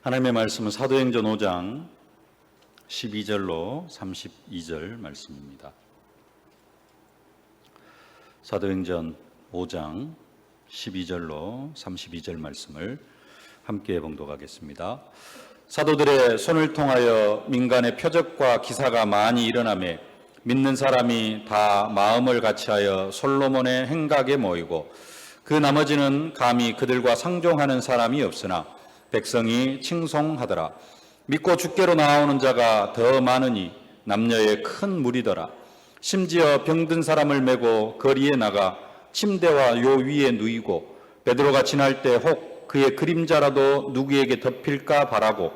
하나님의 말씀은 사도행전 5장 12절로 32절 말씀입니다. 사도행전 5장 12절로 32절 말씀을 함께 봉독하겠습니다. 사도들의 손을 통하여 민간의 표적과 기사가 많이 일어나매 믿는 사람이 다 마음을 같이하여 솔로몬의 행각에 모이고 그 나머지는 감히 그들과 상종하는 사람이 없으나 백성이 칭송하더라. 믿고 주께로 나오는 자가 더 많으니 남녀의 큰 무리더라. 심지어 병든 사람을 메고 거리에 나가 침대와 요 위에 누이고 베드로가 지날 때 혹 그의 그림자라도 누구에게 덮일까 바라고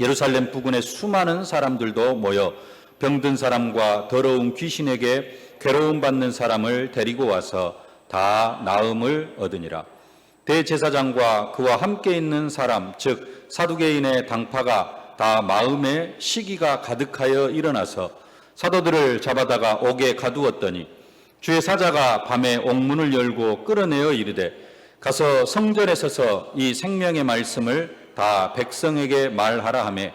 예루살렘 부근에 수많은 사람들도 모여 병든 사람과 더러운 귀신에게 괴로움 받는 사람을 데리고 와서 다 나음을 얻으니라. 대제사장과 그와 함께 있는 사람 즉 사두개인의 당파가 다 마음에 시기가 가득하여 일어나서 사도들을 잡아다가 옥에 가두었더니 주의 사자가 밤에 옥문을 열고 끌어내어 이르되 가서 성전에 서서 이 생명의 말씀을 다 백성에게 말하라 하매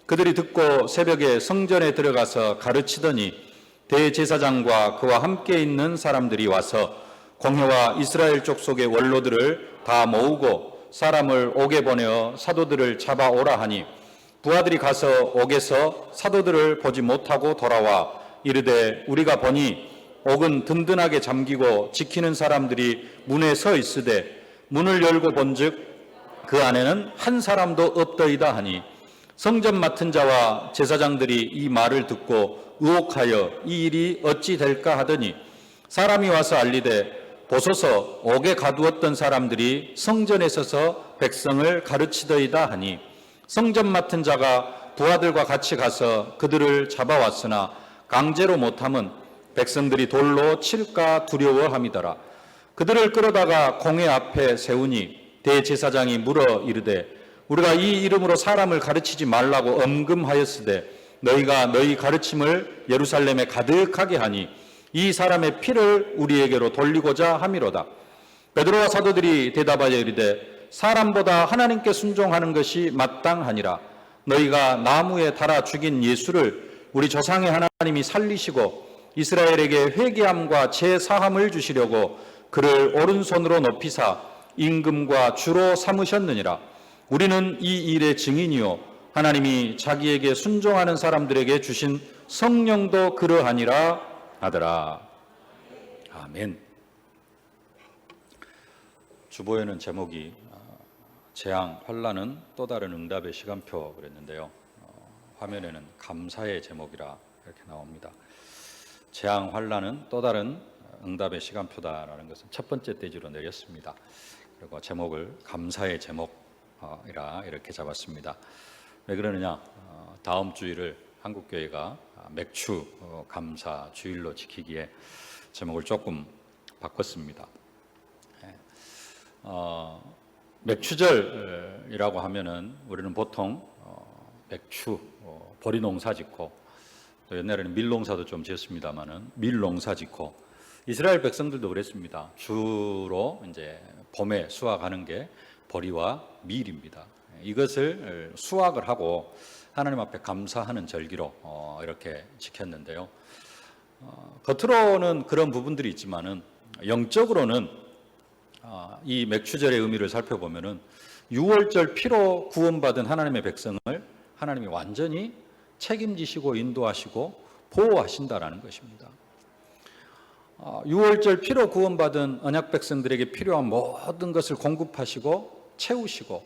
그들이 듣고 새벽에 성전에 들어가서 가르치더니 대제사장과 그와 함께 있는 사람들이 와서 공회와 이스라엘 족속의 원로들을 다 모으고 사람을 옥에 보내어 사도들을 잡아오라 하니 부하들이 가서 옥에서 사도들을 보지 못하고 돌아와 이르되 우리가 보니 옥은 든든하게 잠기고 지키는 사람들이 문에 서 있으되 문을 열고 본즉 그 안에는 한 사람도 없더이다 하니 성전 맡은 자와 제사장들이 이 말을 듣고 의혹하여 이 일이 어찌 될까 하더니 사람이 와서 알리되 보소서 옥에 가두었던 사람들이 성전에 서서 백성을 가르치더이다 하니 성전 맡은 자가 부하들과 같이 가서 그들을 잡아왔으나 강제로 못함은 백성들이 돌로 칠까 두려워함이더라. 그들을 끌어다가 공회 앞에 세우니 대제사장이 물어 이르되 우리가 이 이름으로 사람을 가르치지 말라고 엄금하였으되 너희가 너희 가르침을 예루살렘에 가득하게 하니 이 사람의 피를 우리에게로 돌리고자 함이로다. 베드로와 사도들이 대답하여 이르되 사람보다 하나님께 순종하는 것이 마땅하니라. 너희가 나무에 달아 죽인 예수를 우리 조상의 하나님이 살리시고 이스라엘에게 회개함과 제사함을 주시려고 그를 오른손으로 높이사 임금과 주로 삼으셨느니라. 우리는 이 일의 증인이요 하나님이 자기에게 순종하는 사람들에게 주신 성령도 그러하니라 하더라. 아멘. 주보에는 제목이 재앙, 환난은 또 다른 응답의 시간표 그랬는데요. 화면에는 감사의 제목이라 이렇게 나옵니다. 재앙, 환난은 또 다른 응답의 시간표다라는 것은 첫 번째 대지로 내렸습니다. 그리고 제목을 감사의 제목이라 이렇게 잡았습니다. 왜 그러느냐? 다음 주일을 한국교회가 맥추 감사 주일로 지키기에 제목을 조금 바꿨습니다. 맥추절이라고 하면은 우리는 보통 맥추 보리 농사 짓고 또 옛날에는 밀 농사도 좀 지었습니다만은 밀 농사 짓고 이스라엘 백성들도 그랬습니다. 주로 이제 봄에 수확하는 게 보리와 밀입니다. 이것을 수확을 하고 하나님 앞에 감사하는 절기로 이렇게 지켰는데요. 겉으로는 그런 부분들이 있지만은 영적으로는 이 맥추절의 의미를 살펴보면은 6월절 피로 구원받은 하나님의 백성을 하나님이 완전히 책임지시고 인도하시고 보호하신다라는 것입니다. 6월절 피로 구원받은 언약 백성들에게 필요한 모든 것을 공급하시고 채우시고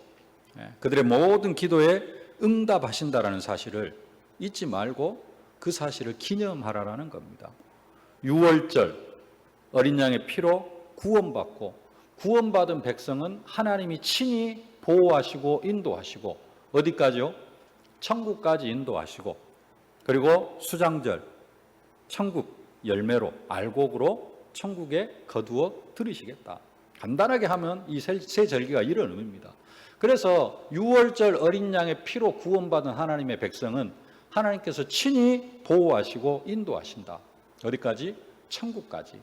그들의 모든 기도에 응답하신다라는 사실을 잊지 말고 그 사실을 기념하라는 겁니다. 6월절 어린 양의 피로 구원받고 구원받은 백성은 하나님이 친히 보호하시고 인도하시고 어디까지요? 천국까지 인도하시고 그리고 수장절 천국 열매로 알곡으로 천국에 거두어 들이시겠다. 간단하게 하면 이 세 절기가 이런 의미입니다. 그래서 6월절 어린 양의 피로 구원받은 하나님의 백성은 하나님께서 친히 보호하시고 인도하신다. 어디까지? 천국까지.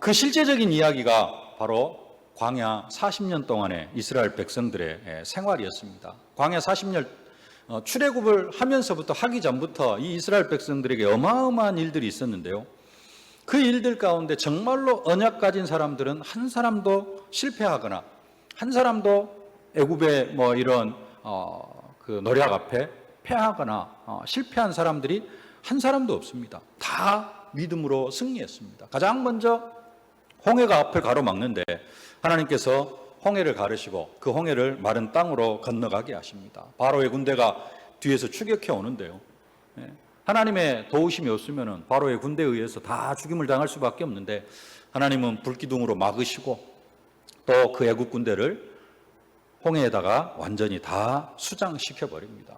그 실제적인 이야기가 바로 광야 40년 동안의 이스라엘 백성들의 생활이었습니다. 광야 40년 출애굽을 하면서부터 하기 전부터 이 이스라엘 백성들에게 어마어마한 일들이 있었는데요. 그 일들 가운데 정말로 언약 가진 사람들은 한 사람도 실패하거나 한 사람도 애굽의 이런 그 노략 앞에 패하거나 실패한 사람들이 한 사람도 없습니다. 다 믿음으로 승리했습니다. 가장 먼저 홍해가 앞을 가로막는데 하나님께서 홍해를 가르시고 그 홍해를 마른 땅으로 건너가게 하십니다. 바로의 군대가 뒤에서 추격해 오는데요. 하나님의 도우심이 없으면 바로의 군대에 의해서 다 죽임을 당할 수밖에 없는데 하나님은 불기둥으로 막으시고 또 그 애국 군대를 홍해에다가 완전히 다 수장시켜 버립니다.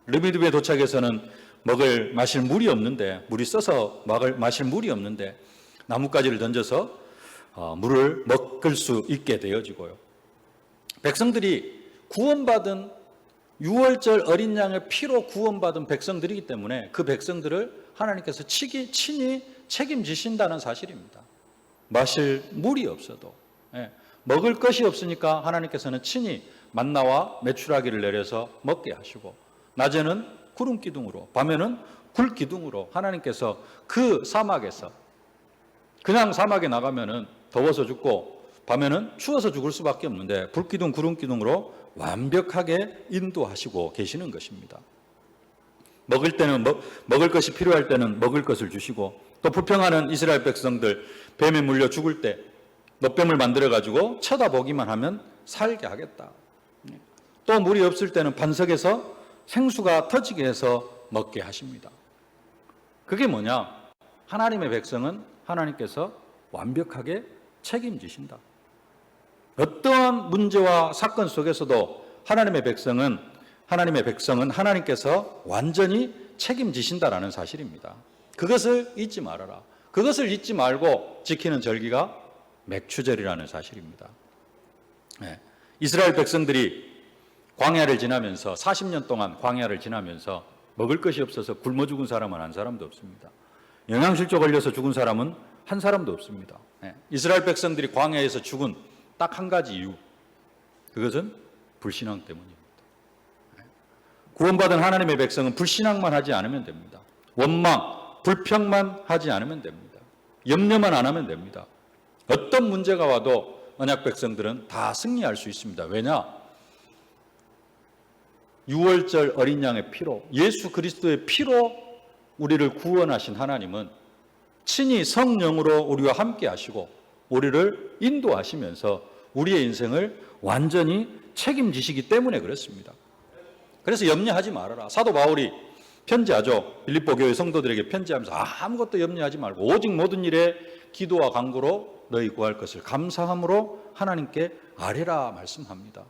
르비드베 도착해서는 마실 물이 없는데, 물이 써서 마실 물이 없는데 나뭇가지를 던져서 물을 먹을 수 있게 되어지고요. 백성들이 구원받은 6월절 어린 양의 피로 구원받은 백성들이기 때문에 그 백성들을 하나님께서 친히 책임지신다는 사실입니다. 마실 물이 없어도, 먹을 것이 없으니까 하나님께서는 친히 만나와 메추라기를 내려서 먹게 하시고, 낮에는 구름 기둥으로, 밤에는 불 기둥으로 하나님께서 그 사막에서, 그냥 사막에 나가면은 더워서 죽고 밤에는 추워서 죽을 수밖에 없는데 불기둥 구름 기둥으로 완벽하게 인도하시고 계시는 것입니다. 먹을 때는 먹을 것이 필요할 때는 먹을 것을 주시고, 또 불평하는 이스라엘 백성들 뱀에 물려 죽을 때 놋뱀을 만들어 가지고 쳐다보기만 하면 살게 하겠다. 또 물이 없을 때는 반석에서 생수가 터지게 해서 먹게 하십니다. 그게 뭐냐? 하나님의 백성은 하나님께서 완벽하게 책임지신다. 어떠한 문제와 사건 속에서도 하나님의 백성은 하나님께서 완전히 책임지신다라는 사실입니다. 그것을 잊지 말아라. 그것을 잊지 말고 지키는 절기가 맥추절이라는 사실입니다. 이스라엘 백성들이 광야를 지나면서 40년 동안 광야를 지나면서 먹을 것이 없어서 굶어 죽은 사람은 한 사람도 없습니다. 영양실조 걸려서 죽은 사람은 한 사람도 없습니다. 이스라엘 백성들이 광야에서 죽은 딱 한 가지 이유, 그것은 불신앙 때문입니다. 구원받은 하나님의 백성은 불신앙만 하지 않으면 됩니다. 원망, 불평만 하지 않으면 됩니다. 염려만 안 하면 됩니다. 어떤 문제가 와도 언약 백성들은 다 승리할 수 있습니다. 왜냐? 6월절 어린 양의 피로, 예수 그리스도의 피로 우리를 구원하신 하나님은 친히 성령으로 우리와 함께 하시고 우리를 인도하시면서 우리의 인생을 완전히 책임지시기 때문에 그렇습니다. 그래서 염려하지 말아라. 사도 바울이 편지하죠. 빌립보 교회 성도들에게 편지하면서 아무것도 염려하지 말고 오직 모든 일에 기도와 간구로 너희 구할 것을 감사함으로 하나님께 아뢰라 말씀합니다.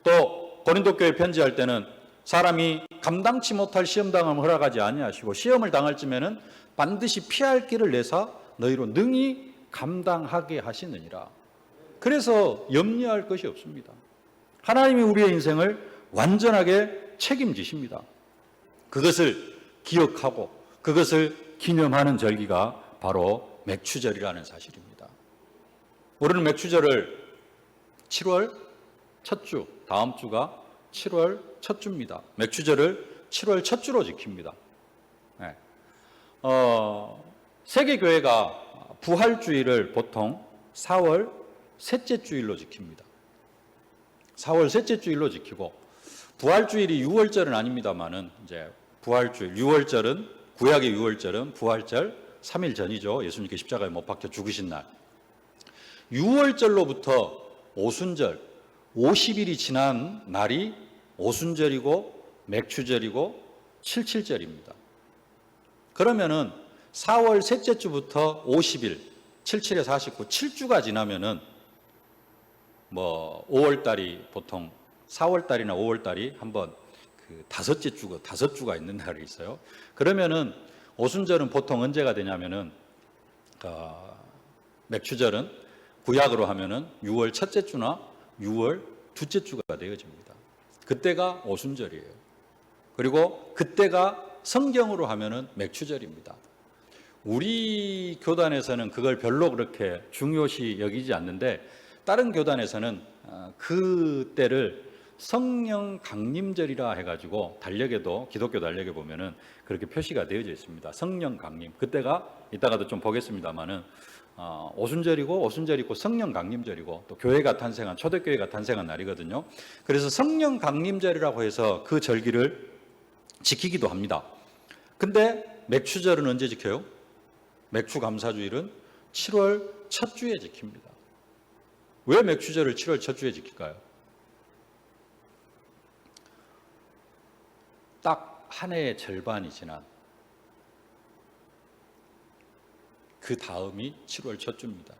또 고린도 교회 편지할 때는 사람이 감당치 못할 시험당함을 허락하지 아니하시고 시험을 당할 쯤에는 반드시 피할 길을 내사 너희로 능히 감당하게 하시느니라. 그래서 염려할 것이 없습니다. 하나님이 우리의 인생을 완전하게 책임지십니다. 그것을 기억하고 그것을 기념하는 절기가 바로 맥추절이라는 사실입니다. 우리는 맥추절을 7월 첫 주, 다음 주가 7월 첫 주입니다. 맥추절을 7월 첫 주로 지킵니다. 세계교회가 부활주일을 보통 4월 셋째 주일로 지킵니다. 4월 셋째 주일로 지키고, 부활주일이 6월절은 아닙니다만은 이제 부활주일, 6월절은, 구약의 6월절은 부활절 3일 전이죠. 예수님께 십자가에 못 박혀 죽으신 날. 6월절로부터 오순절, 50일이 지난 날이 오순절이고 맥추절이고 칠칠절입니다. 그러면은 4월 셋째 주부터 50일, 77에 49, 7주가 지나면은 5월달이 보통 4월달이나 5월달이 한번 그 다섯 주가 있는 날이 있어요. 그러면은 오순절은 보통 언제가 되냐면은 맥추절은 구약으로 하면은 6월 첫째 주나 6월 둘째 주가 되어집니다. 그때가 오순절이에요. 그리고 그때가 성경으로 하면은 맥추절입니다. 우리 교단에서는 그걸 별로 그렇게 중요시 여기지 않는데 다른 교단에서는 그 때를 성령 강림절이라 해가지고 달력에도, 기독교 달력에 보면은 그렇게 표시가 되어져 있습니다. 성령 강림. 그때가 이따가도 좀 보겠습니다만은 오순절이 있고 성령 강림절이고 또 교회가 탄생한, 초대교회가 탄생한 날이거든요. 그래서 성령 강림절이라고 해서 그 절기를 지키기도 합니다. 근데 맥추절은 언제 지켜요? 맥추 감사주일은 7월 첫 주에 지킵니다. 왜 맥추절을 7월 첫 주에 지킬까요? 딱 한 해의 절반이 지난 그 다음이 7월 첫 주입니다.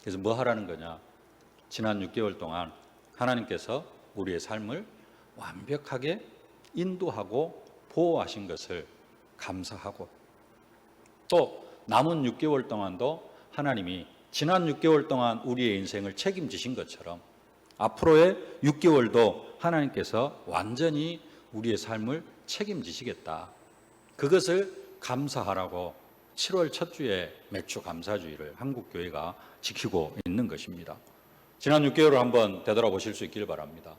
그래서 뭐 하라는 거냐? 지난 6개월 동안 하나님께서 우리의 삶을 완벽하게 인도하고 보호하신 것을 감사하고, 또 남은 6개월 동안도 하나님이 지난 6개월 동안 우리의 인생을 책임지신 것처럼 앞으로의 6개월도 하나님께서 완전히 우리의 삶을 책임지시겠다. 그것을 감사하라고 7월 첫 주에 맥추 감사주의를 한국교회가 지키고 있는 것입니다. 지난 6개월을 한번 되돌아보실 수 있기를 바랍니다.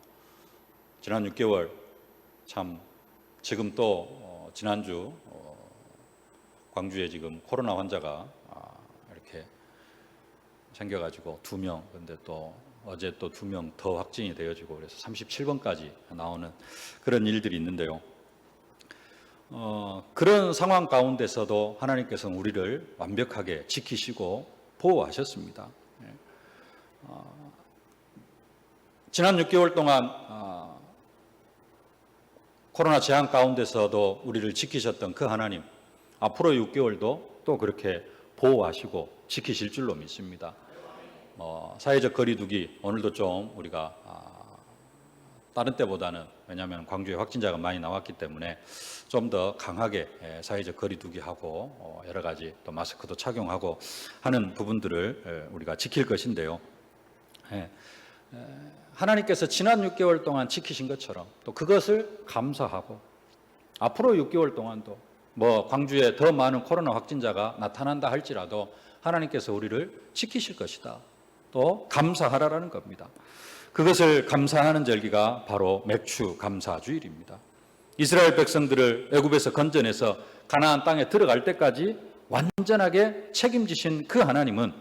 지난 6개월 참, 지금 또 지난주 광주에 지금 코로나 환자가 이렇게 생겨가지고 2명, 근데 또 어제 또 2명 더 확진이 되어지고 그래서 37번까지 나오는 그런 일들이 있는데요. 그런 상황 가운데서도 하나님께서는 우리를 완벽하게 지키시고 보호하셨습니다. 지난 6개월 동안 코로나 재앙 가운데서도 우리를 지키셨던 그 하나님, 앞으로 6개월도 또 그렇게 보호하시고 지키실 줄로 믿습니다. 사회적 거리두기 오늘도 좀 우리가 다른 때보다는, 왜냐하면 광주에 확진자가 많이 나왔기 때문에 좀 더 강하게 사회적 거리두기하고 여러 가지 또 마스크도 착용하고 하는 부분들을 우리가 지킬 것인데요. 하나님께서 지난 6개월 동안 지키신 것처럼 또 그것을 감사하고 앞으로 6개월 동안도 광주에 더 많은 코로나 확진자가 나타난다 할지라도 하나님께서 우리를 지키실 것이다. 또 감사하라라는 겁니다. 그것을 감사하는 절기가 바로 맥추 감사주일입니다. 이스라엘 백성들을 애굽에서 건져내서 가나안 땅에 들어갈 때까지 완전하게 책임지신 그 하나님은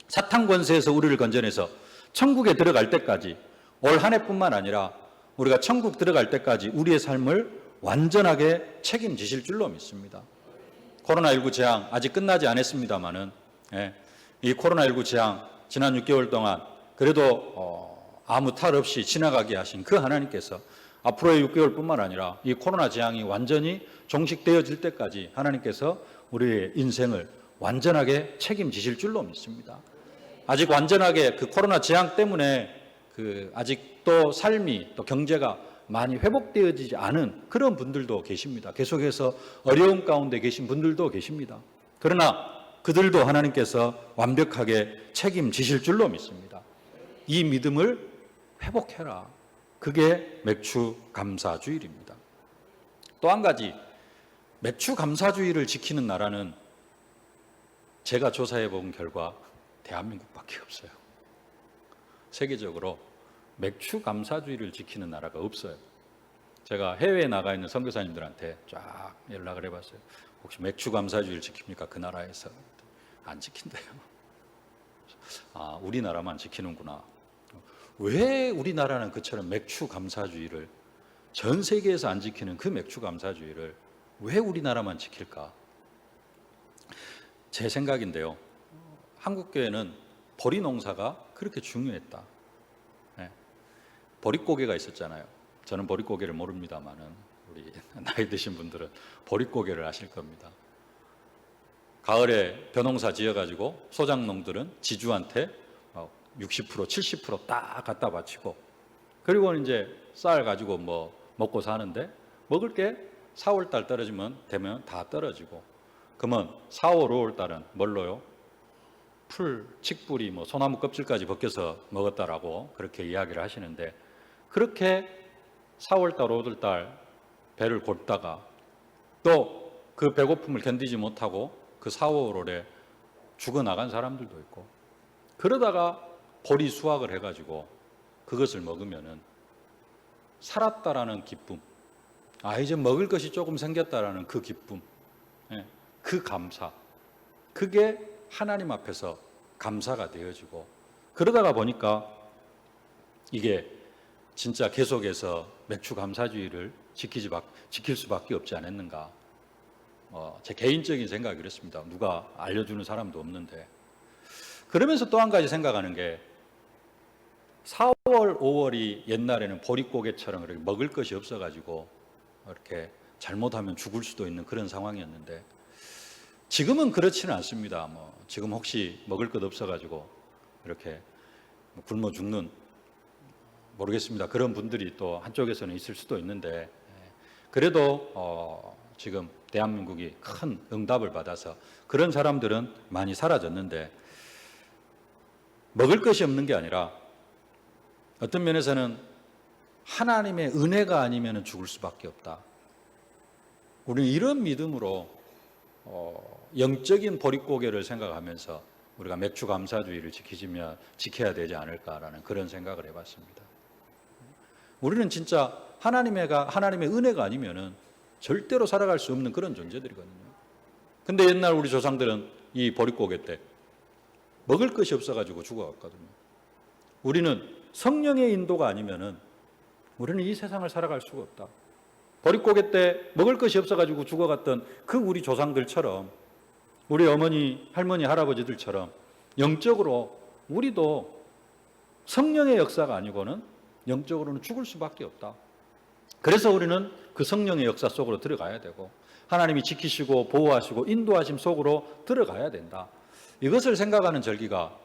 사탄 권세에서 우리를 건져내서 천국에 들어갈 때까지, 올 한 해뿐만 아니라 우리가 천국 들어갈 때까지 우리의 삶을 완전하게 책임지실 줄로 믿습니다. 코로나19 재앙 아직 끝나지 않았습니다마는 이 코로나19 재앙 지난 6개월 동안 그래도 아무 탈 없이 지나가게 하신 그 하나님께서 앞으로의 6개월뿐만 아니라 이 코로나 재앙이 완전히 종식되어질 때까지 하나님께서 우리의 인생을 완전하게 책임지실 줄로 믿습니다. 아직 완전하게 그 코로나 재앙 때문에 아직도 삶이 또 경제가 많이 회복되어지지 않은 그런 분들도 계십니다. 계속해서 어려움 가운데 계신 분들도 계십니다. 그러나 그들도 하나님께서 완벽하게 책임지실 줄로 믿습니다. 이 믿음을 회복해라. 그게 맥추 감사주일입니다. 또 한 가지, 맥추 감사주일을 지키는 나라는 제가 조사해 본 결과 대한민국밖에 없어요. 세계적으로 맥추 감사주일을 지키는 나라가 없어요. 제가 해외에 나가 있는 선교사님들한테 쫙 연락을 해봤어요. 혹시 맥추 감사주일 지킵니까? 그 나라에서. 안 지킨대요. 우리나라만 지키는구나. 왜 우리나라는 그처럼 맥추 감사주의를, 전 세계에서 안 지키는 그 맥추 감사주의를 왜 우리나라만 지킬까? 제 생각인데요. 한국교회는 보리 농사가 그렇게 중요했다. 보릿고개가 있었잖아요. 저는 보릿고개를 모릅니다만은 우리 나이 드신 분들은 보릿고개를 아실 겁니다. 가을에 벼농사 지어가지고 소작농들은 지주한테 60%, 70%딱 갖다 바치고, 그리고 이제 쌀 가지고 먹고 사는데 먹을 게 4월달 되면 다 떨어지고, 그러면 4월, 5월달은 뭘로요? 풀, 칡뿌리, 소나무 껍질까지 벗겨서 먹었다라고 그렇게 이야기를 하시는데, 그렇게 4월달, 5월달 배를 곶다가 또 그 배고픔을 견디지 못하고 그 4, 5월에 죽어나간 사람들도 있고, 그러다가 보리 수확을 해가지고 그것을 먹으면은 살았다라는 기쁨, 이제 먹을 것이 조금 생겼다라는 그 기쁨, 그 감사, 그게 하나님 앞에서 감사가 되어지고, 그러다가 보니까 이게 진짜 계속해서 맥주 감사주의를 지킬 수밖에 없지 않았는가. 제 개인적인 생각이 그렇습니다. 누가 알려주는 사람도 없는데. 그러면서 또 한 가지 생각하는 게, 4월, 5월이 옛날에는 보릿고개처럼 이렇게 먹을 것이 없어가지고 이렇게 잘못하면 죽을 수도 있는 그런 상황이었는데, 지금은 그렇지는 않습니다. 지금 혹시 먹을 것 없어가지고 이렇게 굶어 죽는, 모르겠습니다. 그런 분들이 또 한쪽에서는 있을 수도 있는데, 그래도 지금 대한민국이 큰 응답을 받아서 그런 사람들은 많이 사라졌는데, 먹을 것이 없는 게 아니라 어떤 면에서는 하나님의 은혜가 아니면 죽을 수밖에 없다. 우리는 이런 믿음으로 영적인 보릿고개를 생각하면서 우리가 맥주 감사주의를 지켜야 되지 않을까라는 그런 생각을 해봤습니다. 우리는 진짜 하나님의 은혜가 아니면은 절대로 살아갈 수 없는 그런 존재들이거든요. 근데 옛날 우리 조상들은 이 보릿고개 때 먹을 것이 없어가지고 죽어갔거든요. 우리는 성령의 인도가 아니면은 우리는 이 세상을 살아갈 수가 없다. 보릿고개 때 먹을 것이 없어가지고 죽어갔던 그 우리 조상들처럼, 우리 어머니, 할머니, 할아버지들처럼 영적으로 우리도 성령의 역사가 아니고는 영적으로는 죽을 수밖에 없다. 그래서 우리는 그 성령의 역사 속으로 들어가야 되고, 하나님이 지키시고 보호하시고 인도하심 속으로 들어가야 된다. 이것을 생각하는 절기가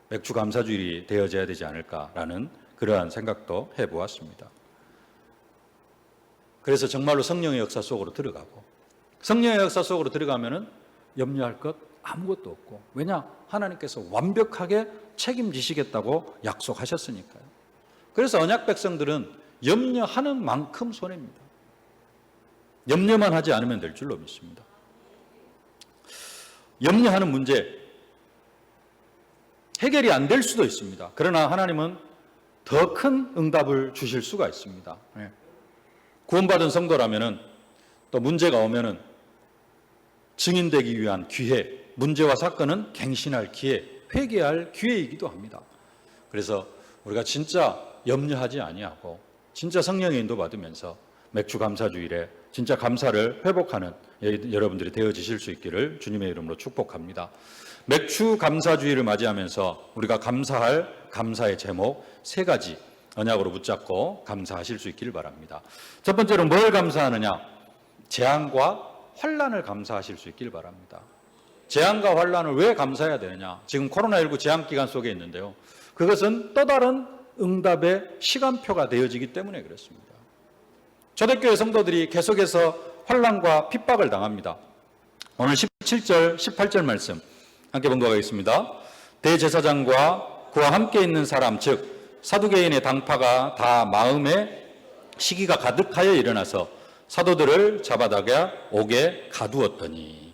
맥주 감사주일이 되어져야 되지 않을까라는 그러한 생각도 해보았습니다. 그래서 정말로 성령의 역사 속으로 들어가고, 성령의 역사 속으로 들어가면은 염려할 것 아무것도 없고, 왜냐? 하나님께서 완벽하게 책임지시겠다고 약속하셨으니까요. 그래서 언약 백성들은 염려하는 만큼 손해입니다. 염려만 하지 않으면 될 줄로 믿습니다. 염려하는 문제 해결이 안 될 수도 있습니다. 그러나 하나님은 더 큰 응답을 주실 수가 있습니다. 구원받은 성도라면은 또 문제가 오면은 증인되기 위한 기회, 문제와 사건은 갱신할 기회, 회개할 기회이기도 합니다. 그래서 우리가 진짜 염려하지 아니하고 진짜 성령의 인도 받으면서 맥주 감사주일에 진짜 감사를 회복하는 여러분들이 되어지실 수 있기를 주님의 이름으로 축복합니다. 맥주 감사주일을 맞이하면서 우리가 감사할 감사의 제목 3가지 언약으로 붙잡고 감사하실 수 있기를 바랍니다. 첫 번째로 뭘 감사하느냐? 재앙과 환난을 감사하실 수 있기를 바랍니다. 재앙과 환난을 왜 감사해야 되느냐? 지금 코로나19 재앙 기간 속에 있는데요. 그것은 또 다른 응답의 시간표가 되어지기 때문에 그렇습니다. 초대교회 성도들이 계속해서 환난과 핍박을 당합니다. 오늘 17절, 18절 말씀 함께 봉독하겠습니다. 대제사장과 그와 함께 있는 사람, 즉 사두개인의 당파가 다 마음에 시기가 가득하여 일어나서 사도들을 잡아다가 옥에 가두었더니.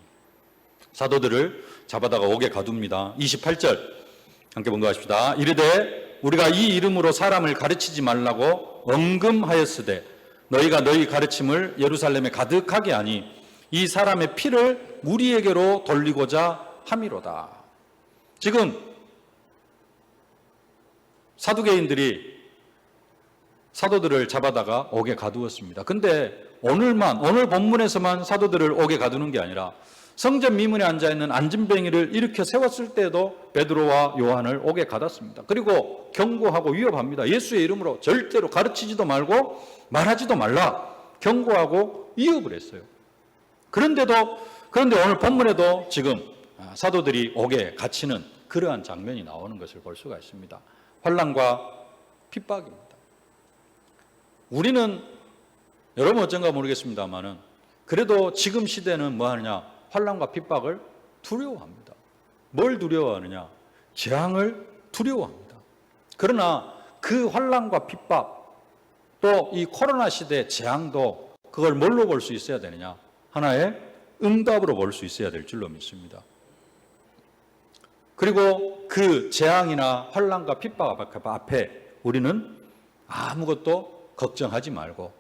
사도들을 잡아다가 옥에 가둡니다. 28절 함께 봉독하십시다. 이르되 우리가 이 이름으로 사람을 가르치지 말라고 언금하였으되 너희가 너희 가르침을 예루살렘에 가득하게 하니 이 사람의 피를 우리에게로 돌리고자 함이로다. 지금 사두개인들이 사도들을 잡아다가 옥에 가두었습니다. 근데 오늘 본문에서만 사도들을 옥에 가두는 게 아니라 성전 미문에 앉아있는 안진뱅이를 일으켜 세웠을 때도 베드로와 요한을 옥에 가뒀습니다. 그리고 경고하고 위협합니다. 예수의 이름으로 절대로 가르치지도 말고 말하지도 말라 경고하고 위협을 했어요. 그런데 오늘 본문에도 지금 사도들이 옥에 갇히는 그러한 장면이 나오는 것을 볼 수가 있습니다. 환난과 핍박입니다. 우리는 여러분 어쩐가 모르겠습니다만은 그래도 지금 시대는 뭐 하느냐? 환난과 핍박을 두려워합니다. 뭘 두려워하느냐? 재앙을 두려워합니다. 그러나 그 환난과 핍박, 또 이 코로나 시대 재앙도 그걸 뭘로 볼 수 있어야 되느냐? 하나의 응답으로 볼 수 있어야 될 줄로 믿습니다. 그리고 그 재앙이나 환난과 핍박 앞에 우리는 아무것도 걱정하지 말고,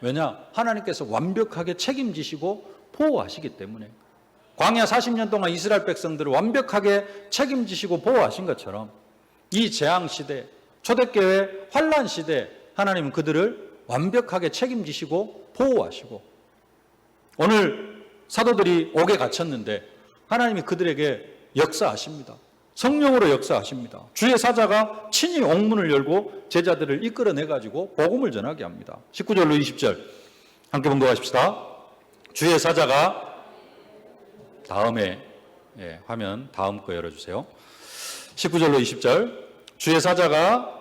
왜냐? 하나님께서 완벽하게 책임지시고 보호하시기 때문에, 광야 40년 동안 이스라엘 백성들을 완벽하게 책임지시고 보호하신 것처럼 이 재앙 시대, 초대교회 환난 시대, 하나님은 그들을 완벽하게 책임지시고 보호하시고, 오늘 사도들이 옥에 갇혔는데 하나님이 그들에게 역사하십니다. 성령으로 역사하십니다. 주의 사자가 친히 옥문을 열고 제자들을 이끌어내가지고 복음을 전하게 합니다. 19절로 20절 함께 봉독하십시다. 주의 사자가, 다음에 화면 다음 거 열어주세요. 19절로 20절 주의 사자가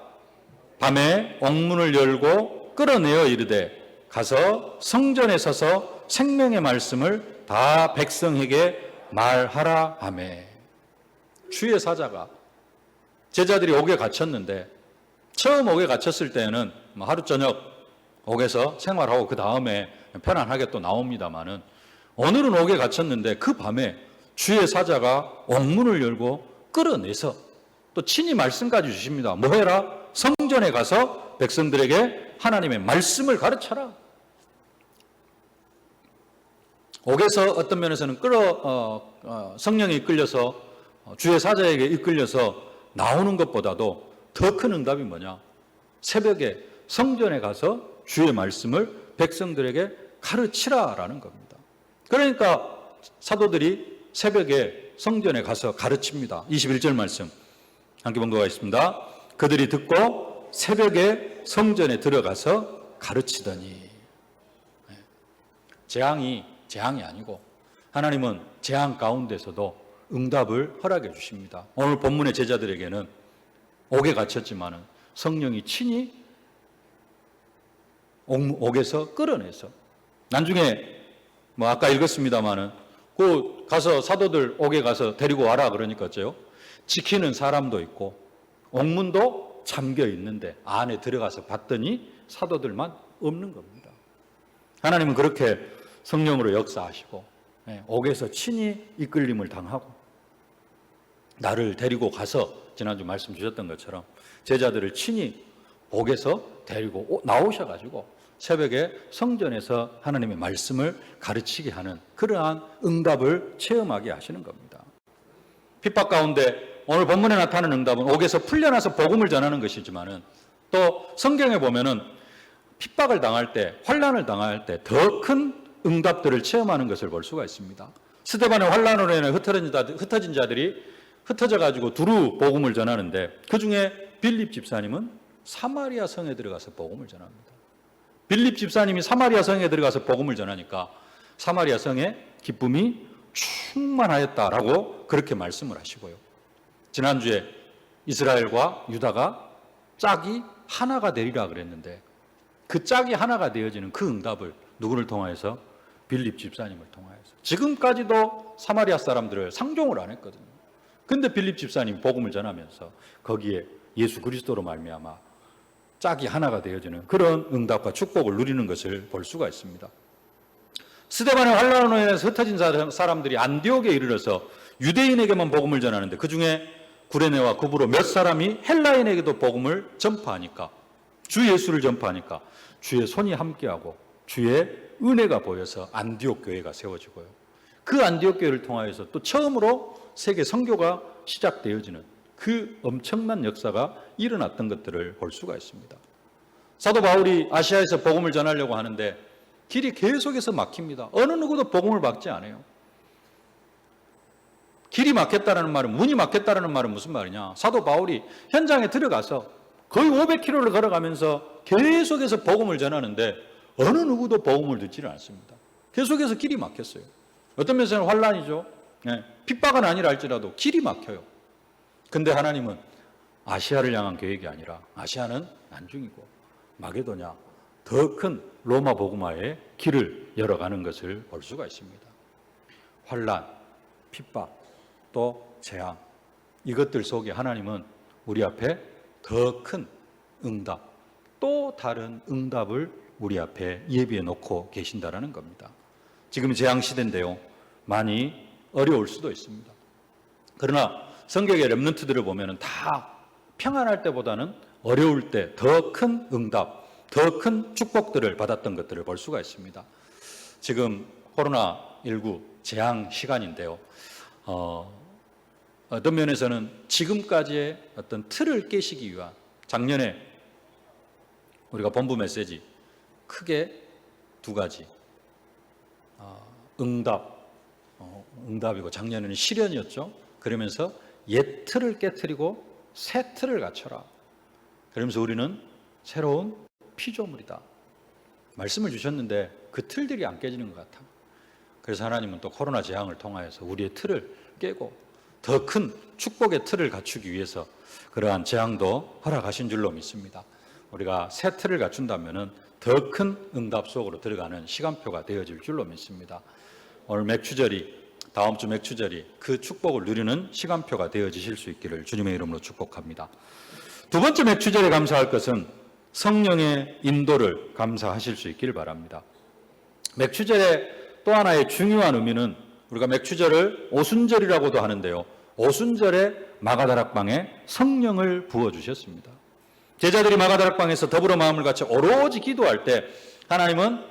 밤에 옥문을 열고 끌어내어 이르되 가서 성전에 서서 생명의 말씀을 다 백성에게 말하라 하매. 주의 사자가, 제자들이 옥에 갇혔는데 처음 옥에 갇혔을 때는 하루 저녁 옥에서 생활하고 그 다음에 편안하게 또 나옵니다마는, 오늘은 옥에 갇혔는데 그 밤에 주의 사자가 옥문을 열고 끌어내서 또 친히 말씀까지 주십니다. 뭐 해라? 성전에 가서 백성들에게 하나님의 말씀을 가르쳐라. 옥에서 어떤 면에서는 성령에 이끌려서, 주의 사자에게 이끌려서 나오는 것보다도 더 큰 응답이 뭐냐? 새벽에 성전에 가서 주의 말씀을 백성들에게 가르치라라는 겁니다. 그러니까 사도들이 새벽에 성전에 가서 가르칩니다. 21절 말씀 함께 봉독하겠습니다. 그들이 듣고 새벽에 성전에 들어가서 가르치더니. 재앙이 아니고 하나님은 재앙 가운데서도 응답을 허락해 주십니다. 오늘 본문의 제자들에게는 옥에 갇혔지만은 성령이 친히 옥에서 끌어내서, 나중에 아까 읽었습니다마는 그 가서 사도들 옥에 가서 데리고 와라 그러니까 어째요? 지키는 사람도 있고 옥문도 잠겨 있는데 안에 들어가서 봤더니 사도들만 없는 겁니다. 하나님은 그렇게 성령으로 역사하시고 옥에서 친히 이끌림을 당하고 나를 데리고 가서, 지난주 말씀 주셨던 것처럼 제자들을 친히 옥에서 데리고 나오셔가지고 새벽에 성전에서 하나님의 말씀을 가르치게 하는 그러한 응답을 체험하게 하시는 겁니다. 핍박 가운데 오늘 본문에 나타나는 응답은 옥에서 풀려나서 복음을 전하는 것이지만은, 또 성경에 보면은 핍박을 당할 때, 환난을 당할 때 더 큰 응답들을 체험하는 것을 볼 수가 있습니다. 스데반의 환난으로 인해 흩어진 자들이 흩어져가지고 두루 복음을 전하는데, 그 중에 빌립 집사님은 사마리아 성에 들어가서 복음을 전합니다. 빌립 집사님이 사마리아 성에 들어가서 복음을 전하니까 사마리아 성에 기쁨이 충만하였다라고 그렇게 말씀을 하시고요. 지난주에 이스라엘과 유다가 짝이 하나가 되리라 그랬는데, 그 짝이 하나가 되어지는 그 응답을 누구를 통하여서? 빌립 집사님을 통하여서. 지금까지도 사마리아 사람들을 상종을 안 했거든요. 근데 빌립 집사님 복음을 전하면서 거기에 예수 그리스도로 말미암아 짝이 하나가 되어지는 그런 응답과 축복을 누리는 것을 볼 수가 있습니다. 스데반의 환난으로 인해서 흩어진 사람들이 안디옥에 이르러서 유대인에게만 복음을 전하는데, 그 중에 구레네와 구브로 몇 사람이 헬라인에게도 복음을 전파하니까, 주 예수를 전파하니까 주의 손이 함께하고 주의 은혜가 보여서 안디옥 교회가 세워지고요. 그 안디옥 교회를 통하여서 또 처음으로 세계 선교가 시작되어지는 그 엄청난 역사가 일어났던 것들을 볼 수가 있습니다. 사도 바울이 아시아에서 복음을 전하려고 하는데 길이 계속해서 막힙니다. 어느 누구도 복음을 받지 않아요. 길이 막혔다는 말은, 문이 막혔다는 말은 무슨 말이냐? 사도 바울이 현장에 들어가서 거의 500km를 걸어가면서 계속해서 복음을 전하는데 어느 누구도 복음을 듣지를 않습니다. 계속해서 길이 막혔어요. 어떤 면에서는 환난이죠. 핍박은 아니라 할지라도 길이 막혀요. 근데 하나님은 아시아를 향한 계획이 아니라 아시아는 난중이고 마게도냐, 더 큰 로마 복음화의 길을 열어가는 것을 볼 수가 있습니다. 환난, 핍박, 또 재앙, 이것들 속에 하나님은 우리 앞에 더 큰 응답, 또 다른 응답을 우리 앞에 예비해 놓고 계신다라는 겁니다. 지금 재앙 시대인데요, 많이 어려울 수도 있습니다. 그러나 성경의 렘넌트들을 보면 다 평안할 때보다는 어려울 때 더 큰 응답, 더 큰 축복들을 받았던 것들을 볼 수가 있습니다. 지금 코로나19 재앙 시간인데요. 어떤 면에서는 지금까지의 어떤 틀을 깨시기 위한, 작년에 우리가 본부 메시지 크게 두 가지, 응답이고 작년에는 시련이었죠. 그러면서 옛 틀을 깨트리고 새 틀을 갖춰라. 그러면서 우리는 새로운 피조물이다. 말씀을 주셨는데 그 틀들이 안 깨지는 것 같아. 그래서 하나님은 또 코로나 재앙을 통하여서 우리의 틀을 깨고 더 큰 축복의 틀을 갖추기 위해서 그러한 재앙도 허락하신 줄로 믿습니다. 우리가 새 틀을 갖춘다면 더 큰 응답 속으로 들어가는 시간표가 되어질 줄로 믿습니다. 오늘 맥추절이, 다음 주 맥추절이 그 축복을 누리는 시간표가 되어지실 수 있기를 주님의 이름으로 축복합니다. 두 번째 맥추절에 감사할 것은 성령의 인도를 감사하실 수 있기를 바랍니다. 맥추절의 또 하나의 중요한 의미는 우리가 맥추절을 오순절이라고도 하는데요. 오순절에 마가다락방에 성령을 부어주셨습니다. 제자들이 마가다락방에서 더불어 마음을 같이 오로지 기도할 때 하나님은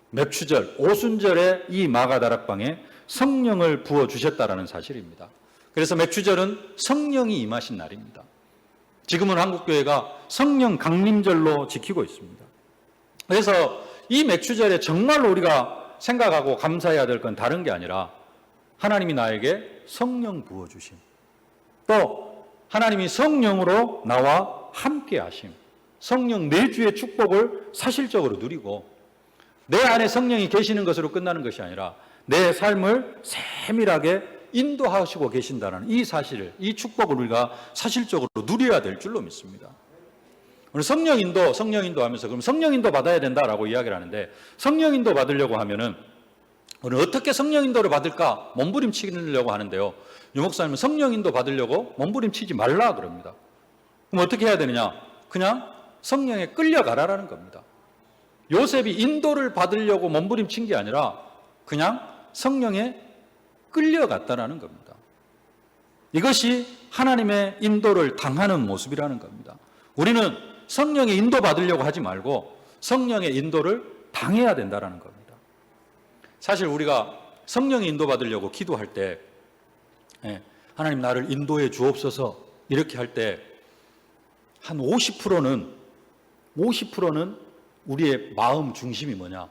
맥추절, 오순절에 이 마가다락방에 성령을 부어주셨다라는 사실입니다. 그래서 맥추절은 성령이 임하신 날입니다. 지금은 한국교회가 성령 강림절로 지키고 있습니다. 그래서 이 맥추절에 정말로 우리가 생각하고 감사해야 될 건 다른 게 아니라 하나님이 나에게 성령 부어주심, 또 하나님이 성령으로 나와 함께 하심, 성령 내주의 축복을 사실적으로 누리고 내 안에 성령이 계시는 것으로 끝나는 것이 아니라 내 삶을 세밀하게 인도하시고 계신다는 이 사실을, 이 축복을 우리가 사실적으로 누려야 될 줄로 믿습니다. 오늘 성령 인도 하면서 그럼 성령 인도 받아야 된다라고 이야기를 하는데, 성령 인도 받으려고 하면은 우리는 어떻게 성령 인도를 받을까 몸부림치려고 하는데요. 유 목사님은 성령 인도 받으려고 몸부림치지 말라 그럽니다. 그럼 어떻게 해야 되느냐? 그냥 성령에 끌려가라라는 겁니다. 요셉이 인도를 받으려고 몸부림친 게 아니라 그냥 성령에 끌려갔다라는 겁니다. 이것이 하나님의 인도를 당하는 모습이라는 겁니다. 우리는 성령의 인도 받으려고 하지 말고 성령의 인도를 당해야 된다는 겁니다. 사실 우리가 성령의 인도 받으려고 기도할 때 하나님 나를 인도해 주옵소서 이렇게 할 때 한 50%는 우리의 마음 중심이 뭐냐?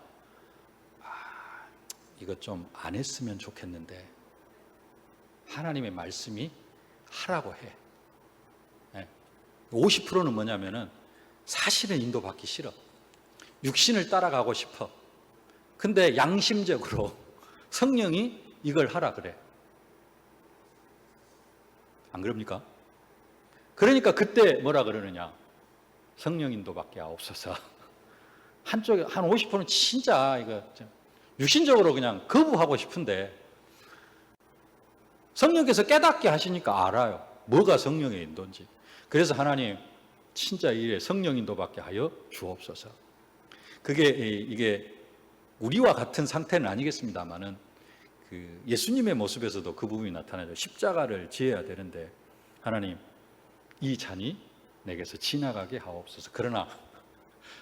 이것 좀 안 했으면 좋겠는데 하나님의 말씀이 하라고 해. 50%는 뭐냐면은 사실은 인도받기 싫어. 육신을 따라가고 싶어. 근데 양심적으로 성령이 이걸 하라 그래. 안 그럽니까? 그러니까 그때 뭐라 그러느냐? 성령 인도받게 하옵소서. 한쪽에 한 50%는 진짜 이거 육신적으로 그냥 거부하고 싶은데 성령께서 깨닫게 하시니까 알아요. 뭐가 성령의 인도인지. 그래서 하나님 진짜 이래 성령 인도받게 하여 주옵소서. 이게 우리와 같은 상태는 아니겠습니다만은 그 예수님의 모습에서도 그 부분이 나타나죠. 십자가를 지어야 되는데 하나님 이 잔이 내게서 지나가게 하옵소서. 그러나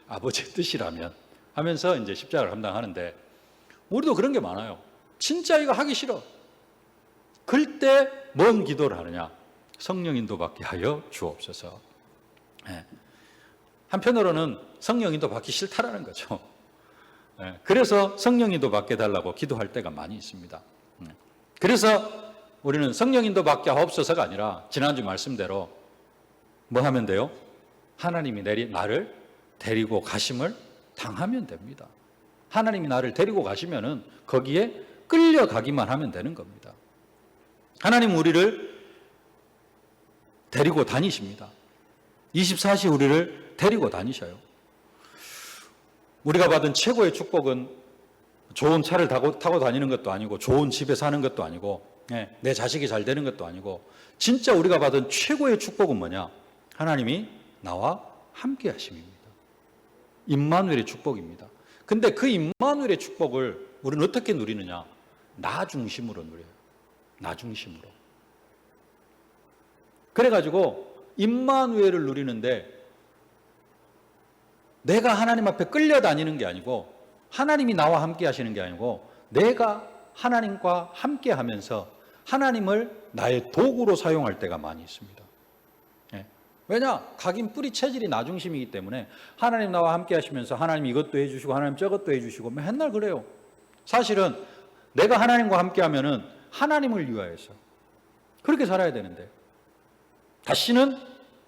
아버지의 뜻이라면 하면서 이제 십자가를 감당하는데 우리도 그런 게 많아요. 진짜 이거 하기 싫어. 그럴 때 뭔 기도를 하느냐? 성령 인도 받게 하여 주옵소서. 한편으로는 성령 인도 받기 싫다라는 거죠. 그래서 성령 인도 받게 달라고 기도할 때가 많이 있습니다. 그래서 우리는 성령 인도 받게 하옵소서가 아니라 지난주 말씀대로 뭐 하면 돼요? 하나님이 나를 데리고 가심을 당하면 됩니다. 하나님이 나를 데리고 가시면은 거기에 끌려가기만 하면 되는 겁니다. 하나님 우리를 데리고 다니십니다. 24시 우리를 데리고 다니셔요. 우리가 받은 최고의 축복은 좋은 차를 타고 다니는 것도 아니고 좋은 집에 사는 것도 아니고 내 자식이 잘 되는 것도 아니고 진짜 우리가 받은 최고의 축복은 뭐냐? 하나님이 나와 함께 하심입니다. 임마누엘의 축복입니다. 근데 그 임마누엘의 축복을 우리는 어떻게 누리느냐? 나 중심으로 누려요. 나 중심으로. 그래가지고 임마누엘을 누리는데 내가 하나님 앞에 끌려다니는 게 아니고 하나님이 나와 함께 하시는 게 아니고 내가 하나님과 함께 하면서 하나님을 나의 도구로 사용할 때가 많이 있습니다. 왜냐? 각인 뿌리 체질이 나 중심이기 때문에 하나님 나와 함께 하시면서 하나님 이것도 해주시고 하나님 저것도 해주시고 맨날 그래요. 사실은 내가 하나님과 함께 하면은 하나님을 위하여서 그렇게 살아야 되는데 다시는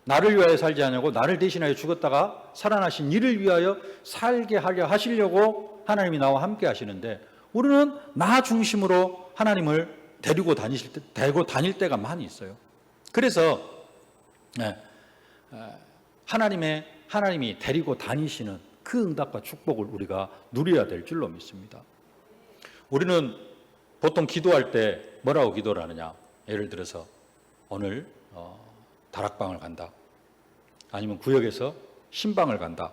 나를 위하여 살지 않냐고 나를 대신하여 죽었다가 살아나신 이를 위하여 살게 하려 하시려고 하나님이 나와 함께 하시는데 우리는 나 중심으로 하나님을 데리고 다닐 때가 많이 있어요. 그래서 하나님이 데리고 다니시는 그 응답과 축복을 우리가 누려야 될 줄로 믿습니다. 우리는 보통 기도할 때 뭐라고 기도를 하느냐? 예를 들어서 오늘 다락방을 간다. 아니면 구역에서 신방을 간다.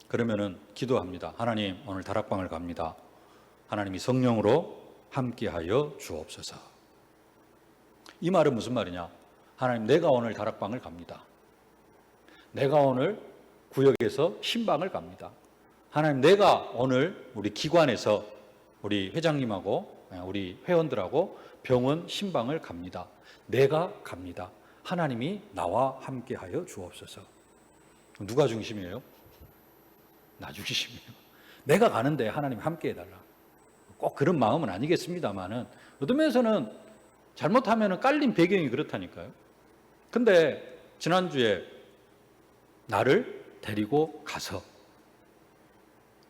그러면은 기도합니다. 하나님 오늘 다락방을 갑니다. 하나님이 성령으로 함께하여 주옵소서. 이 말은 무슨 말이냐? 하나님 내가 오늘 다락방을 갑니다. 내가 오늘 구역에서 신방을 갑니다. 하나님 내가 오늘 우리 기관에서 우리 회장님하고 우리 회원들하고 병원 신방을 갑니다. 내가 갑니다. 하나님이 나와 함께하여 주옵소서. 누가 중심이에요? 나 중심이에요. 내가 가는데 하나님 함께해달라. 꼭 그런 마음은 아니겠습니다만은 어떤 면에서는 잘못하면 깔린 배경이 그렇다니까요. 근데 지난주에 나를 데리고 가서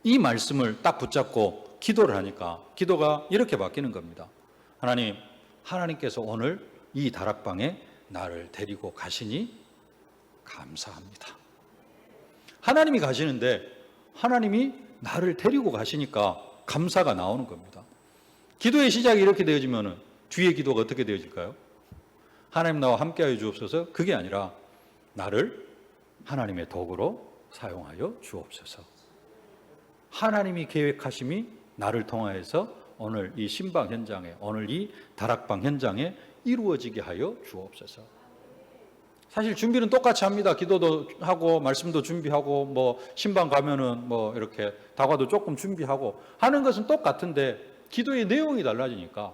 이 말씀을 딱 붙잡고 기도를 하니까 기도가 이렇게 바뀌는 겁니다. 하나님, 하나님께서 오늘 이 다락방에 나를 데리고 가시니 감사합니다. 하나님이 가시는데 하나님이 나를 데리고 가시니까 감사가 나오는 겁니다. 기도의 시작이 이렇게 되어지면 뒤에 기도가 어떻게 되어질까요? 하나님 나와 함께하여 주옵소서. 그게 아니라 나를 하나님의 도구로 사용하여 주옵소서. 하나님이 계획하심이 나를 통하여서 오늘 이 신방 현장에, 오늘 이 다락방 현장에 이루어지게 하여 주옵소서. 사실 준비는 똑같이 합니다. 기도도 하고 말씀도 준비하고 뭐 신방 가면은 뭐 이렇게 다과도 조금 준비하고 하는 것은 똑같은데 기도의 내용이 달라지니까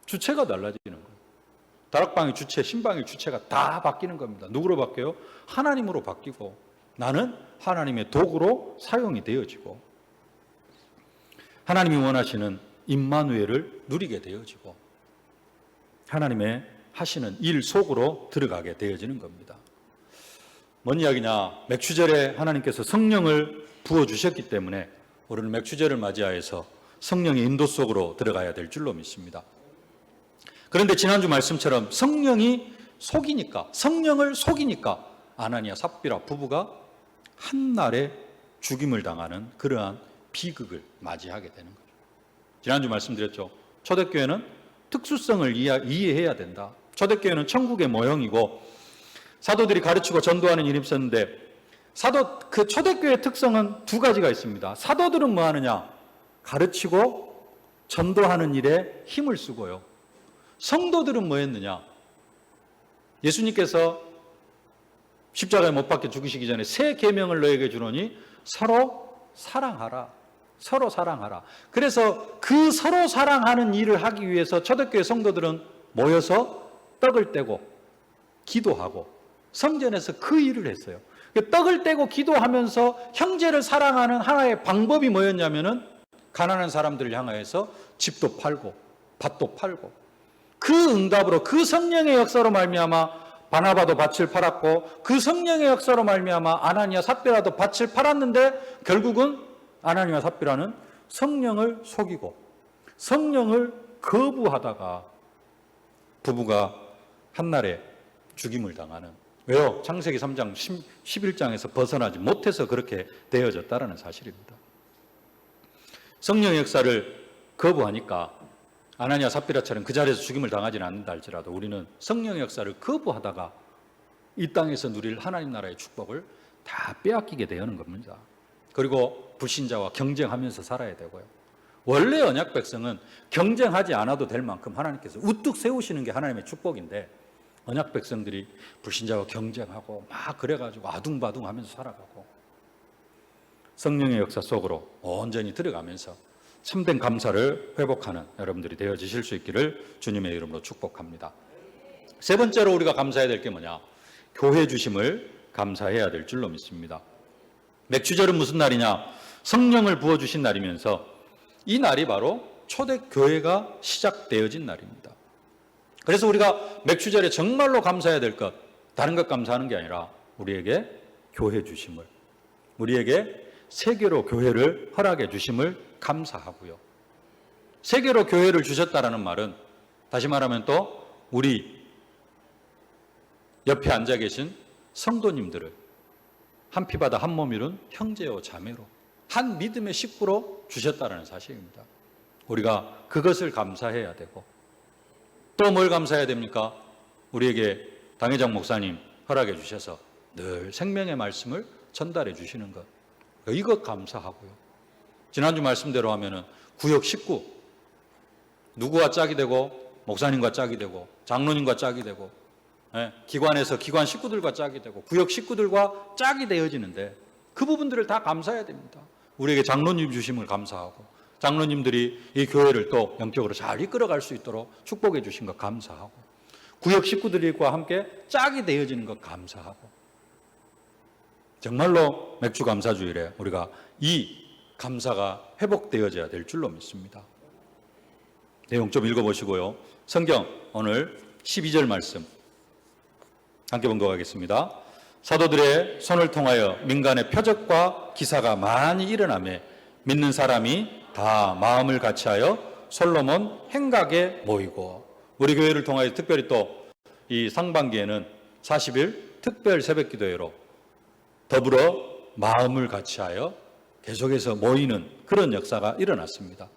주체가 달라지는 거예요. 다락방의 주체, 신방의 주체가 다 바뀌는 겁니다. 누구로 바뀌어요? 하나님으로 바뀌고 나는 하나님의 도구로 사용이 되어지고 하나님이 원하시는 임마누엘을 누리게 되어지고 하나님의 하시는 일 속으로 들어가게 되어지는 겁니다. 뭔 이야기냐? 맥추절에 하나님께서 성령을 부어주셨기 때문에 우리는 맥추절을 맞이하여서 성령의 인도 속으로 들어가야 될 줄로 믿습니다. 그런데 지난주 말씀처럼 성령을 속이니까 아나니아 삽비라 부부가 한날에 죽임을 당하는 그러한 비극을 맞이하게 되는 거죠. 지난주 말씀드렸죠. 초대교회는 특수성을 이해해야 된다. 초대교회는 천국의 모형이고 사도들이 가르치고 전도하는 일이 있었는데 그 초대교회의 특성은 두 가지가 있습니다. 사도들은 뭐 하느냐? 가르치고 전도하는 일에 힘을 쓰고요. 성도들은 뭐 했느냐? 예수님께서 십자가에 못 박혀 죽으시기 전에 새 계명을 너에게 주노니 서로 사랑하라. 서로 사랑하라. 그래서 그 서로 사랑하는 일을 하기 위해서 초대교회 성도들은 모여서 떡을 떼고 기도하고 성전에서 그 일을 했어요. 떡을 떼고 기도하면서 형제를 사랑하는 하나의 방법이 뭐였냐면은 가난한 사람들을 향하여서 집도 팔고 밭도 팔고 그 응답으로 그 성령의 역사로 말미암아 바나바도 밭을 팔았고 그 성령의 역사로 말미암아 아나니아 삽비라도 밭을 팔았는데 결국은 아나니아 삽비라는 성령을 속이고 성령을 거부하다가 부부가 한날에 죽임을 당하는, 왜요? 창세기 3장 11장에서 벗어나지 못해서 그렇게 되어졌다는 사실입니다. 성령의 역사를 거부하니까 아나니아 삽비라처럼 그 자리에서 죽임을 당하지는 않는다 할지라도 우리는 성령의 역사를 거부하다가 이 땅에서 누릴 하나님 나라의 축복을 다 빼앗기게 되는 겁니다. 그리고 불신자와 경쟁하면서 살아야 되고요. 원래 언약 백성은 경쟁하지 않아도 될 만큼 하나님께서 우뚝 세우시는 게 하나님의 축복인데 언약 백성들이 불신자와 경쟁하고 막 그래가지고 아둥바둥하면서 살아가고 성령의 역사 속으로 온전히 들어가면서 참된 감사를 회복하는 여러분들이 되어지실 수 있기를 주님의 이름으로 축복합니다. 세 번째로 우리가 감사해야 될 게 뭐냐? 교회 주심을 감사해야 될 줄로 믿습니다. 맥주절은 무슨 날이냐? 성령을 부어주신 날이면서 이 날이 바로 초대교회가 시작되어진 날입니다. 그래서 우리가 맥주절에 정말로 감사해야 될 것, 다른 것 감사하는 게 아니라 우리에게 교회 주심을, 우리에게 세계로 교회를 허락해 주심을 감사하고요. 세계로 교회를 주셨다라는 말은 다시 말하면 또 우리 옆에 앉아 계신 성도님들을 한 피바다 한 몸 이룬 형제요 자매로 한 믿음의 식구로 주셨다라는 사실입니다. 우리가 그것을 감사해야 되고 또 뭘 감사해야 됩니까? 우리에게 당회장 목사님 허락해 주셔서 늘 생명의 말씀을 전달해 주시는 것, 이것 감사하고요. 지난주 말씀대로 하면은 구역 식구, 누구와 짝이 되고 목사님과 짝이 되고 장로님과 짝이 되고 기관에서 기관 식구들과 짝이 되고 구역 식구들과 짝이 되어지는데 그 부분들을 다 감사해야 됩니다. 우리에게 장로님 주심을 감사하고 장로님들이 이 교회를 또 영적으로 잘 이끌어갈 수 있도록 축복해 주신 것 감사하고 구역 식구들과 함께 짝이 되어지는 것 감사하고 정말로 맥주 감사주일에 우리가 이 감사가 회복되어져야 될 줄로 믿습니다. 내용 좀 읽어보시고요. 성경 오늘 12절 말씀 함께 봉독하겠습니다. 사도들의 손을 통하여 민간의 표적과 기사가 많이 일어나며 믿는 사람이 다 마음을 같이하여 솔로몬 행각에 모이고, 우리 교회를 통하여 특별히 또 이 상반기에는 40일 특별 새벽기도회로 더불어 마음을 같이하여 계속해서 모이는 그런 역사가 일어났습니다.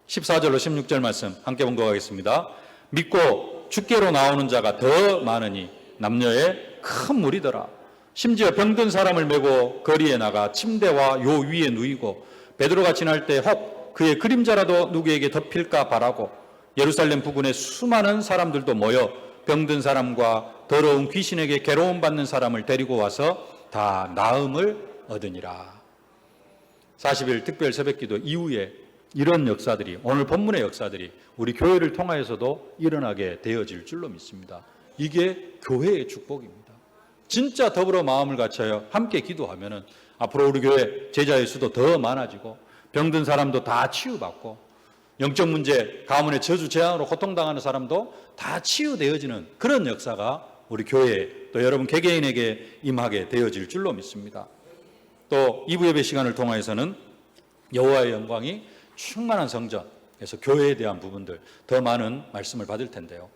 14절로 16절 말씀 함께 봉독하겠습니다. 믿고 주께로 나오는 자가 더 많으니 남녀의 큰 무리더라. 심지어 병든 사람을 메고 거리에 나가 침대와 요 위에 누이고 베드로가 지날 때 혹 그의 그림자라도 누구에게 덮일까 바라고 예루살렘 부근에 수많은 사람들도 모여 병든 사람과 더러운 귀신에게 괴로움 받는 사람을 데리고 와서 다 나음을 얻으니라. 40일 특별 새벽기도 이후에 이런 역사들이, 오늘 본문의 역사들이 우리 교회를 통하여서도 일어나게 되어질 줄로 믿습니다. 이게 교회의 축복입니다. 진짜 더불어 마음을 같이하여 함께 기도하면은 앞으로 우리 교회 제자의 수도 더 많아지고 병든 사람도 다 치유받고 영적 문제, 가문의 저주 재앙으로 고통당하는 사람도 다 치유되어지는 그런 역사가 우리 교회에 또 여러분 개개인에게 임하게 되어질 줄로 믿습니다. 또 2부 예배 시간을 통해서는 여호와의 영광이 충만한 성전에서 교회에 대한 부분들 더 많은 말씀을 받을 텐데요.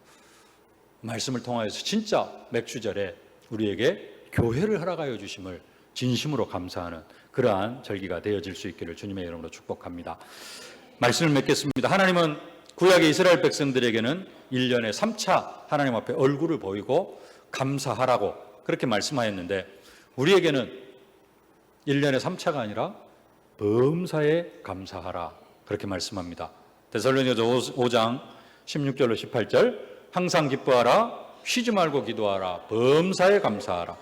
말씀을 통하여서 진짜 맥주절에 우리에게 교회를 허락하여 주심을 진심으로 감사하는 그러한 절기가 되어질 수 있기를 주님의 이름으로 축복합니다. 말씀을 맺겠습니다. 하나님은 구약의 이스라엘 백성들에게는 1년에 3차 하나님 앞에 얼굴을 보이고 감사하라고 그렇게 말씀하였는데 우리에게는 1년에 3차가 아니라 범사에 감사하라 그렇게 말씀합니다. 데살로니가서 5장 16절로 18절 항상 기뻐하라 쉬지 말고 기도하라 범사에 감사하라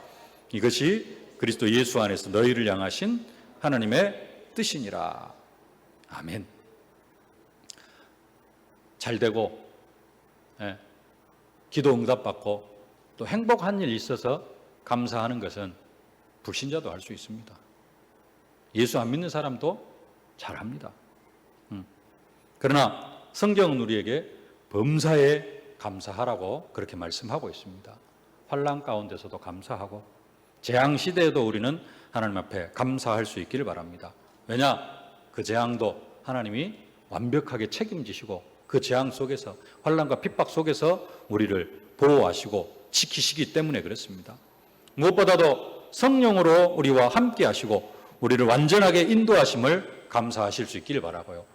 이것이 그리스도 예수 안에서 너희를 향하신 하나님의 뜻이니라. 아멘. 잘 되고 기도 응답받고 또 행복한 일이 있어서 감사하는 것은 불신자도 할 수 있습니다. 예수 안 믿는 사람도 잘합니다. 그러나 성경은 우리에게 범사에 감사하라고 그렇게 말씀하고 있습니다. 환난 가운데서도 감사하고 재앙 시대에도 우리는 하나님 앞에 감사할 수 있기를 바랍니다. 왜냐? 그 재앙도 하나님이 완벽하게 책임지시고 그 재앙 속에서 환난과 핍박 속에서 우리를 보호하시고 지키시기 때문에 그렇습니다. 무엇보다도 성령으로 우리와 함께 하시고 우리를 완전하게 인도하심을 감사하실 수 있기를 바라고요.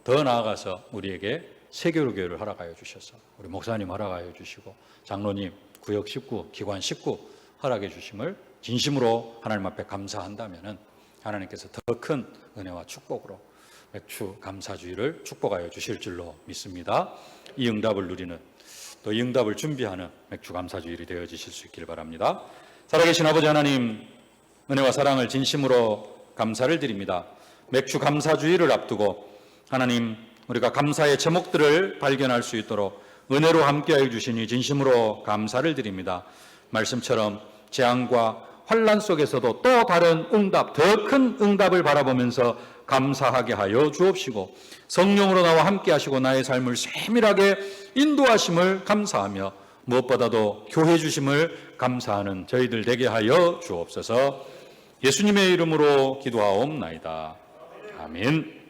더 나아가서 우리에게 세계로 교회를 허락하여 주셔서 우리 목사님 허락하여 주시고 장로님, 구역 식구, 기관 식구 허락해 주심을 진심으로 하나님 앞에 감사한다면은 하나님께서 더 큰 은혜와 축복으로 맥주 감사주의를 축복하여 주실 줄로 믿습니다. 이 응답을 누리는 또 이 응답을 준비하는 맥주 감사주일이 되어지실 수 있길 바랍니다. 살아계신 아버지 하나님, 은혜와 사랑을 진심으로 감사를 드립니다. 맥주 감사주일을 앞두고 하나님, 우리가 감사의 제목들을 발견할 수 있도록 은혜로 함께하여 주시니 진심으로 감사를 드립니다. 말씀처럼 재앙과 환난 속에서도 또 다른 응답, 더 큰 응답을 바라보면서 감사하게 하여 주옵시고, 성령으로 나와 함께 하시고 나의 삶을 세밀하게 인도하심을 감사하며 무엇보다도 교회 주심을 감사하는 저희들 되게 하여 주옵소서. 예수님의 이름으로 기도하옵나이다. 아멘.